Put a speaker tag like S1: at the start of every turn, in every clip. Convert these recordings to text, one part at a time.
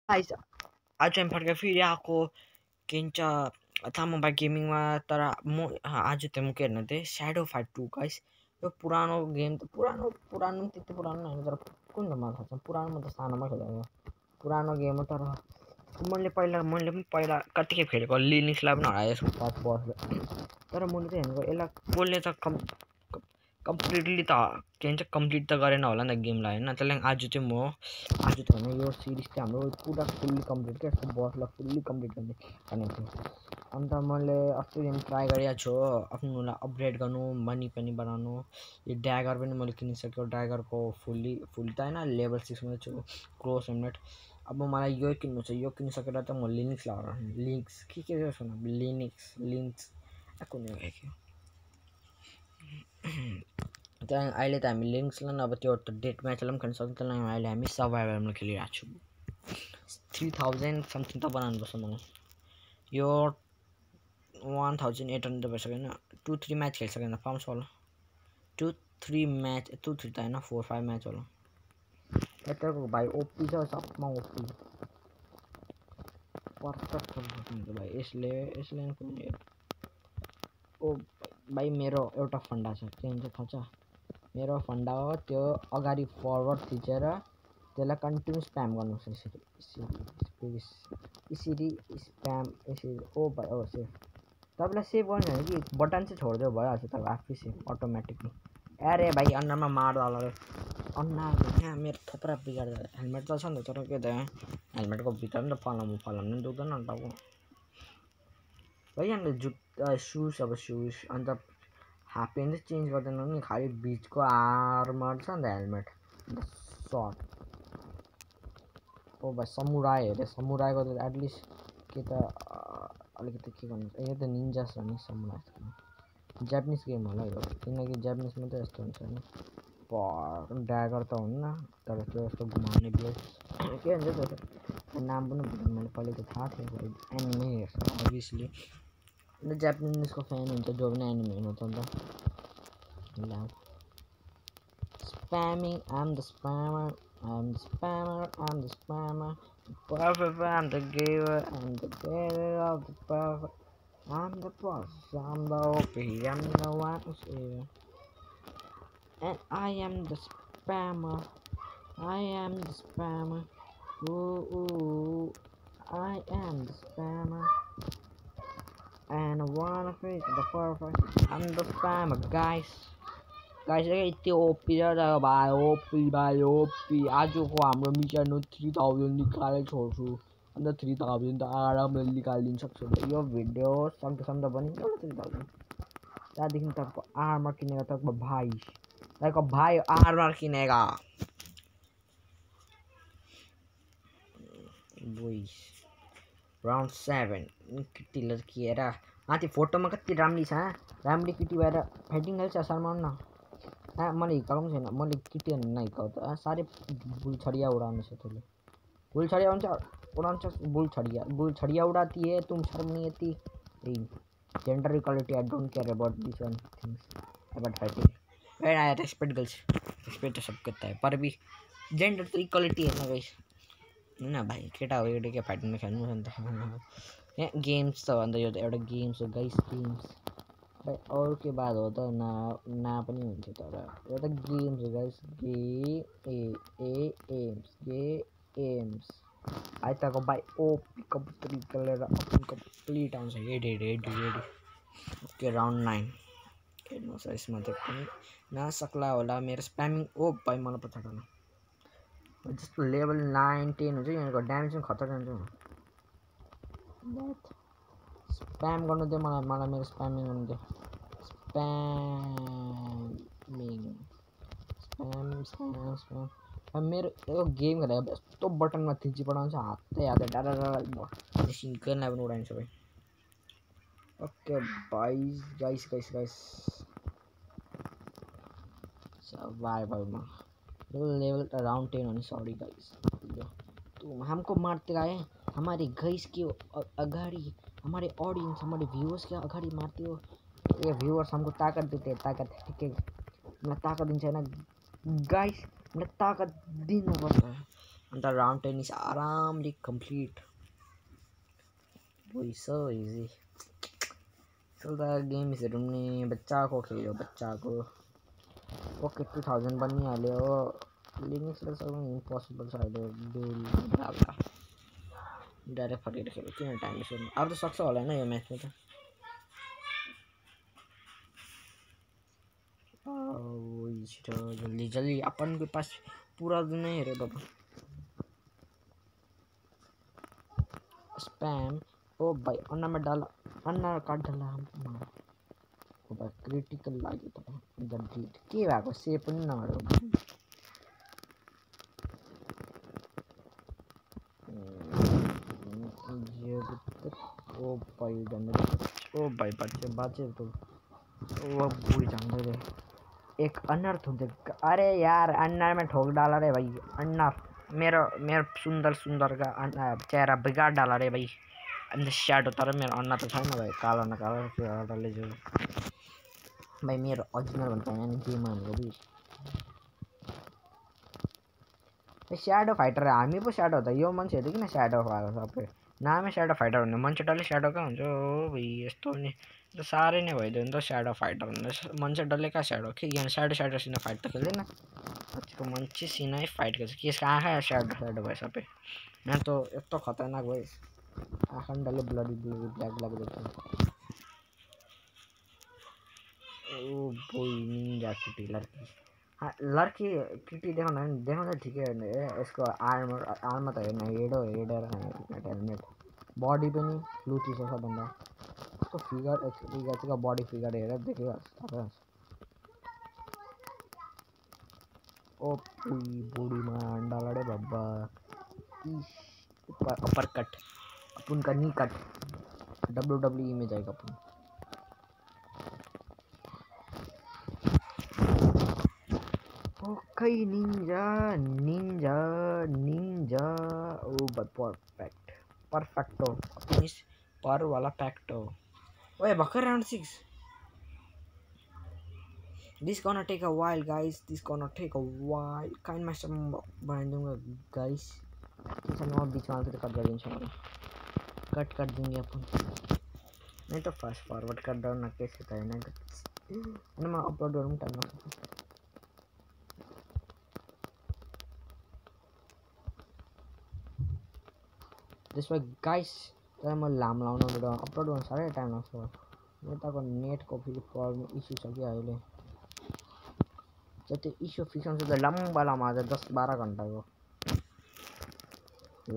S1: guys आज हामी फर्केर फेरि आएको के भन्छ थाहा गेमिङमा तर म आज त म के हेर्न थिएँ स्याडो फाइट 2 गाइस यो पुरानो गेम त पुरानो त्यति पुरानो होइन तर कुन त मलाई थाहा छ पुरानो म त सानोमा खेलेको पुरानो गेम हो तर मैले पनि पहिला कतिखेप खेलेको लिनिक्सलाई पनि हराएँ यसको पास बसले तर मैले चाहिँ हेरेको यसलाई कसले त कम्प्लिटली त के भन्छ कम्प्लिट त गरेन होला नि त गेमलाई होइन त्यसलाई आज चाहिँ म आज त होइन यो सिरिज चाहिँ हाम्रो पुरा फुल्ली कम्प्लिट क्या यसको बसलाई फुल्ली कम्प्लिट गर्ने थियो अन्त मैले अस्ति दिन ट्राई गरिरहेको छु आफ्नोलाई अपग्रेड गर्नु मनी पनि बनाउनु यो ड्यागर पनि मैले किनिसक्यो ड्यागरको फुल्ली त होइन लेभल 6 मा छु क्लोज एमनेट अब मलाई यो किन्नु छ यो किनिसकेर त म लिनक्स लगाएर लिनक्स के सुन लिनक्स कुनै भयो त्यहाँ अहिले त हामी लिङ्क्सलाई अब त्यो डेट म्याचलाई पनि खेल्न सक्छौँ त्यसलाई अहिले हामी सर्भाइभलमा खेलिरहेको छु 3000 समथिङ त बनाउनुपर्छ मलाई यो 1800 भइसक्यो होइन 2-3 म्याच खेलिसक्यो भने पाउँछ होला 2-3 म्याच 2-3 त होइन 4-5 म्याच होला यत्रोको भाइ ओपी छ सबमा ओपी पर्फेक्ट हुन्छ भाइ यसले पनि ओ भाइ मेरो एउटा फन्डा छ के हुन्छ थाहा छ मेरो फन्डा हो त्यो अगाडि फरवर्ड थिचेर त्यसलाई कन्टिन्यू स्प्याम गर्नुपर्छ यसरी स्प्याम यसरी ओ भाइ ओ सेफ तपाईँलाई सेभ गर्नु होइन कि बटन चाहिँ छोडिदियो भइहाल्छ तपाईँ आफै सेभ अटोमेटिकली अरे भाइ अन्नमा मार्दा होला अनुहार यहाँ मेरो थोप्रा बिगार्दा हेलमेट त छ नि त तर के त हेलमेटको भित्र नि त फलाउनु पनि दुख्दैन नि त भाइ हामीले जुत्ता सुज अन्त हाफ प्यान्ट चाहिँ चेन्ज गर्दैन नि खालि बिचको आर्मर छ नि त हेलमेट अन्त सर्ट ओ भाइ समुराई हेरे समुराईको त एटलिस्ट के त अलिकति के गर्नु यो त निन्जास हो नि समुराई जापानिज गेम होला यो किनकि जापानिजमा त यस्तो हुन्छ नि ड्यागर त हुन्न तर त्यो यस्तो घुमाउने ब्लेड के भन्छ त्यो नाम पनि बुझ्नु मैले पहिला त थाहा थियो एनिमे हेर्छ अभियसली अन्त जापानिजको फ्यान हुन्छ जो पनि एनिमे हेर्नु त अन्त spamming I'm the spammer I'm the spammer perfect I'm the giver I'm the giver of the perfect I'm the boss I'm the OP I'm the one who's here and I am the spammer I am the spammer ooh I am the spammer and I wanna face the perfect I'm the spammer guys यति OP र भाइ OP आजको हाम्रो mission हो 3000 निकाले छोड्छु अन्त 3000 त आरामले निकालिदिन सक्छु यो भिडियो सक्दा बनिन्छ होला 3000 त्यहाँदेखि तपाईँको आर्मर किनेको तपाईँको भाइ आर्मर किनेगा बोइस राउन्ड 7 केटीले किएर माथि फोटोमा कति राम्री छ राम्री केटी भएर फाइटिङ खेल्छ शर्माउनु न मैले हिर्काउनु छैन मैले केटीहरू नहिर्काउ त साह्रै बुलछडिया उडाउने छ त्यसले बुलछडिया उडाउँछ बुलछडिया उडाती है तुम शर्म नहीं आती gender equality I don't care about this one things about fighting I respect girls respect तो सबको होता है पर भी जेंडर तो इक्वालिटी है ना गाइस होइन भाइ केटा हो एउटा के फाइटिङमा खेल्नु छ नि त यहाँ गेम्स त भन्दा यो त एउटा गेम्स हो गाइस गेम्स भाई और के बाद हो त ना पनि हुन्छ तर यो त गेम्स हो गाइस गेम्स आइताको भाइ ओपी कम्प्लिट गरेर कम्प्लिट आउँछ रेडी ओके राउन्ड 9 हेर्नुहोस् यसमा त पनि नसक्ला होला मेरो स्प्यामिङ ओ भाइ मलाई पछाडि होला जस्तो लेभल 9-10 हुन्छ यहाँको ड्यामेज पनि खतरनाक हुन्छ स्प्याम गर्नु दियो मलाई मेरो स्प्यामिङ गर्नु दियो स्प्याम मेरो यो गेम खेलेर यस्तो बटनमा थिची पठाउँछ हातै डाडा सिङ्कनलाई पनि उडाइन्छ भाइ ओके गाइस सर्वाइभलमा लेवल राउंड 10 होनी सॉरी गाइस तुम हमको मारते रहे हमारे गाइस के अगाड़ी हमारे ऑडियंस हमारे व्यूअर्स के अगाड़ी मारते हो ये व्यूअर्स हमको ताकत देते हैं ताकत ठीक है मैं ताकत दिन चाहिए ना गाइस मैं ताकत दिन पर्छ अन्त राउन्ड 10 इज आरामली कम्प्लिट वही सो इजी चल त गेम्सहरू पनि बच्चाको खेल्यो बच्चाको ओके 2000 बनिहाल्यो लिनक्सले सक्नु इम्पोसिबल छ अहिले डुल डाल्दा डाइरेक्ट फर्केर खेल्यो किन टाइम वेस्ट गर्नु अब त सक्छ होला हैन यो म्याचमा त वही छिटो जल्दी जल्दी अपन के पास पूरा दिन नहीं है रे बाबा स्पैम ओ भाई अन्ना में डाला अन्ना काट डाला ओ भाई क्रिटिकल लाग्यो त द डिट के भएको सेभ पनि नगर्यो ओ भाई झन्डै ओ भाई बच्चे बच्चे तो वो बुरी झन्डै रे एक अन्नर थुन्थे अरे यार अन्नर में ठोक डाला रे भाई अन्नर मेरो मेरो सुंदर सुंदर का चेहरा बिगाड़ डाला रे भाई अन्त स्याडो तर मेरो अन्ना त छैन भाइ कालो न कालो डल्लै जो भाइ मेरो अरिजिनल भन्छ हैन गेम भनेको भाइ स्याडो फाइटर हामी पो स्याडो त यो मान्छेहरु किन स्याडो भएको सबै नामै स्याडो फाइटर भन्ने मान्छे डल्लै स्याडो कहाँ हुन्छ हो भाइ यस्तो नि त साह्रै नै भइदियो नि त स्याडो फाइटर भन्ने मान्छे डल्लै कहाँ स्याडो के यहाँ स्याडोसित फाइट त खेल्दैन आजको मान्छे सिनै फाइट गर्छ के आँखा स्याडो भयो सबै यहाँ त यस्तो खतरनाक भयो आँखा डल्लै ब्लडी ब्ल्याक ब्ल्याक देख्छ ओ बोय निन्जा किटी लड़की हाँ लड़की किटी देखाउँदा ठिकै हो यसको आर्मर त हेर्न हेडर हेलमेट बडी पनि लुटी छ सबभन्दा उसको फिगर चाहिँ बडी फिगर हेरेर देखिहाल्छ ओ बुढीमा अंडा लड़े बाबा अपर कट अपन का नी कट WWE में जाएगा अपन okay ninja oh but Perfecto finish पर वाला पैक्टो ओए भर्खर round 6 this gonna take a while guys this gonna take a while kind master बनाइदूंगा guys मैं बीच में आके कट कर देंगे कट कर देंगे अपन नहीं तो फास्ट फॉरवर्ड कर दो ना कैसे करना है मैं अपलोड करूँ टाइम this way guys तर म लाम लाउन भिडियो अपलोड गर्न साह्रै टाइम लाग्छ यताको नेटको फेरि प्रब्लम इस्यु छ कि अहिले जति इस्यु फिक्स हुन्छ त लम्बा 10-12 घन्टाको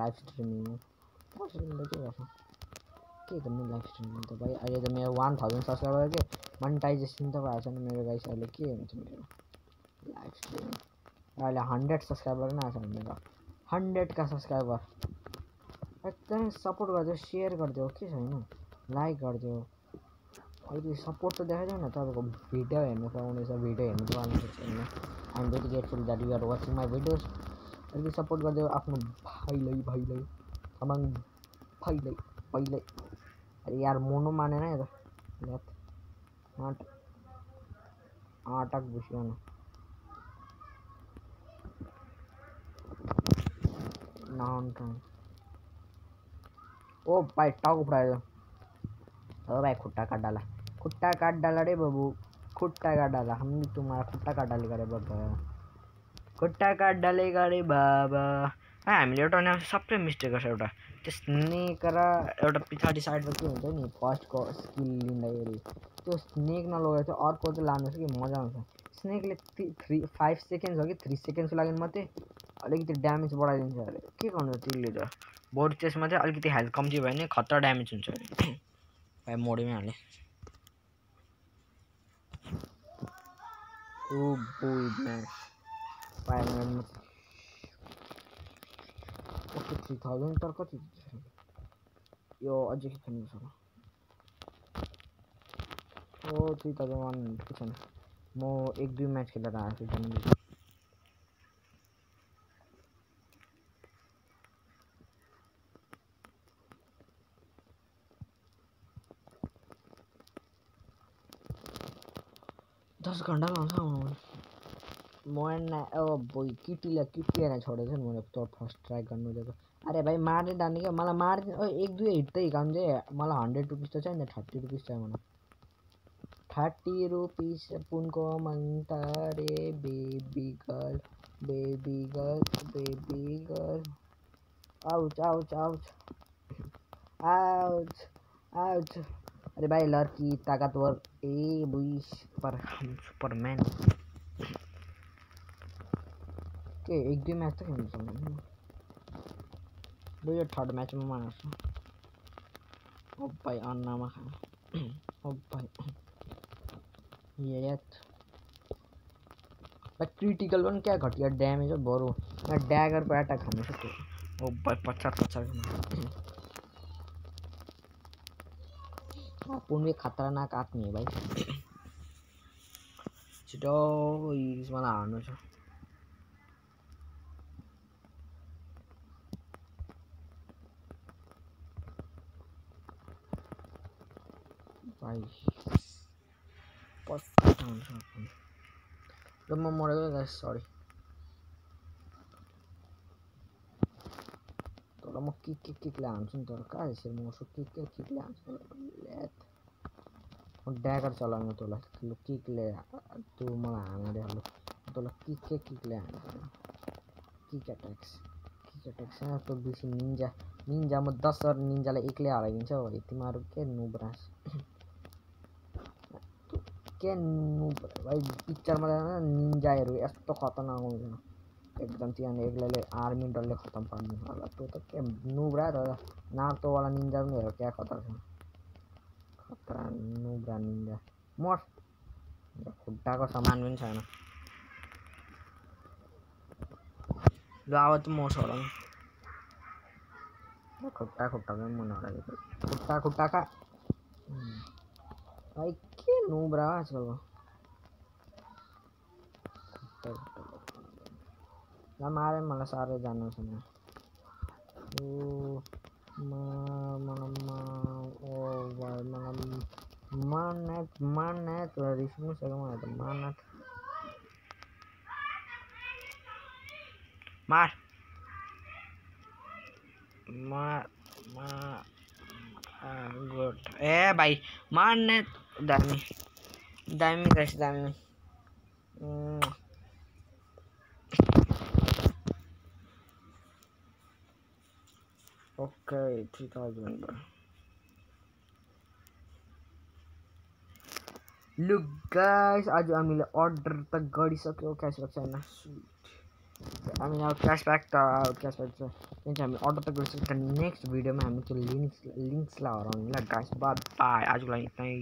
S1: लाइभ स्ट्रिमिङ के गर्नु लाइभ स्ट्रिमिङ त भाइ अहिले त मेरो 1000 सब्सक्राइबर के मोनेटाइजेसन त भएको छैन मेरो गाइस अहिले के हुन्छ मेरो लाइभ स्ट्रिमिङ अहिले 100 सब्सक्राइबर नै आछ मेरो 100 का सब्सक्राइबर एकदम सपोर्ट गरिदियो शेयर गरिदियो के छैन लाइक गरिदियो अहिले सपोर्ट त देखाइदियो न तपाईँको भिडियो हेर्नु पाउनेछ भिडियो हेर्नु पाउनुहुन्छ हैन I am very grateful that you are watching my videos अहिले सपोर्ट गरिदियो आफ्नो भाइलाई तामाङ भाइलाई अरे यार मोनो मानेन यार आटक घुस्यो न नाउन ओ भाई टाउको फुटायो ओ भाई खुट्टा काट डाला रे बाबू खुट्टा काट डाला हम तुम्हारा खुट्टा काट डालेगा रे बाबा खुट्टा काट डालेगा रे बाबा हामीले एउटा सबै मिस्टेक गर्छ एउटा त्यो स्नेक र एउटा पछाडि साइडमा के हुन्छ नि फर्स्टको स्किल लिँदाखेरि त्यो स्नेक नलगेर चाहिँ अर्को चाहिँ लानु कि मजा आउँछ स्नेकले 5 सेकेन्ड्स हो कि 3 सेकेन्ड्सको लागि मात्रै अलिकति ड्यामेज बढाइदिन्छ अरे के गर्नु त्यसले त बडी त्यसमा चाहिँ अलिकति हेल्थ कम्ती भयो भने खतरा ड्यामेज हुन्छ अरे भाइ मोडमै हाले ओ बोय म्यान 500 ओके 3000 तर कति यो अझै के खेल्नु छ ओ 3001 के छैन म 1-2 म्याच खेलेर आएको छु 10 घंटा लाउँछ मोना ओ बोय किटीले छोडेछ नि मैले त फर्स्ट ट्राई गर्नु दिएको अरे भाइ मार्ने डान्ने क्या मलाई मार्ने ओ एक दुई हिट त हिर्काउनु चाहिँ मलाई 100 रुपिस त चाहियो नि 30 रुपिस चाहियो मलाई 30 रुपिस पुनको मन्ता रे baby girl ouch ouch ouch ouch ouch अरे भाई लड़की ताकतवर ए बुई सुपरमैन के एक दुई मैच त खेल्नु सक्दैन यो थर्ड मैच में मार्छु ओ भाई अन्नामा खा ओ भाई येत क्रिटिकल पनि क्या घटिया ड्यामेज हो बरु मैं डैगर को अटैक खानु सक्छु ओ भाई पछाड पुन भी खतरनाक आदमी है भाई छिटो मलाई हार्नु छ भाइ पस्ता हुन्छ र म मरेको गाइस सरी तर म किकले हान्छु नि तर कहाँ यसरी मर्छु किकले हान्छु लेट म ड्यागर चलाउनु तँलाई किकले तँ मलाई हान्दै हाल्नु तँलाई किकले हान्छु किक अट्याक्स तो बेसी निन्जा म 10 निन्जालाई एक्लै हराइदिन्छ हो तिमीहरू के नुब्रास के नुब भाइ पिक्चरमा निन्जाहरू यस्तो खतरनाक हुन्छ एकदम त्यहाँ एक्लैले आर्मी डलले खतम पार्नु होला त्यो त के नुब्रा र नारुतो वाला निन्जा पनि हेर क्या खतरा नुब्रा निन्जा मर खुट्टाको सामान पनि छैन ल अब त मर्छ होला नि खुट्टा पनि मन हरायो खुट्टा का भाइ के नुब्रा आजकल ल मारे मलाई साह्रै जानु छैन ओ मार्नेत रिस्नु सक्यो मलाई त मार्नेत गुड ए भाइ मार्नेत दामी गाइस दामी ओके 3000 लुक गाइस आज हामीले अर्डर त गरिसक्यो क्यासब्याक छैन हामीले अब क्यासब्याक छ हामी अर्डर त गरिसक्यो नेक्स्ट भिडियोमा हामी त्यो लिङ्क्सलाई हराउने ल गाइस बाइ बाइ आजको लागि यतै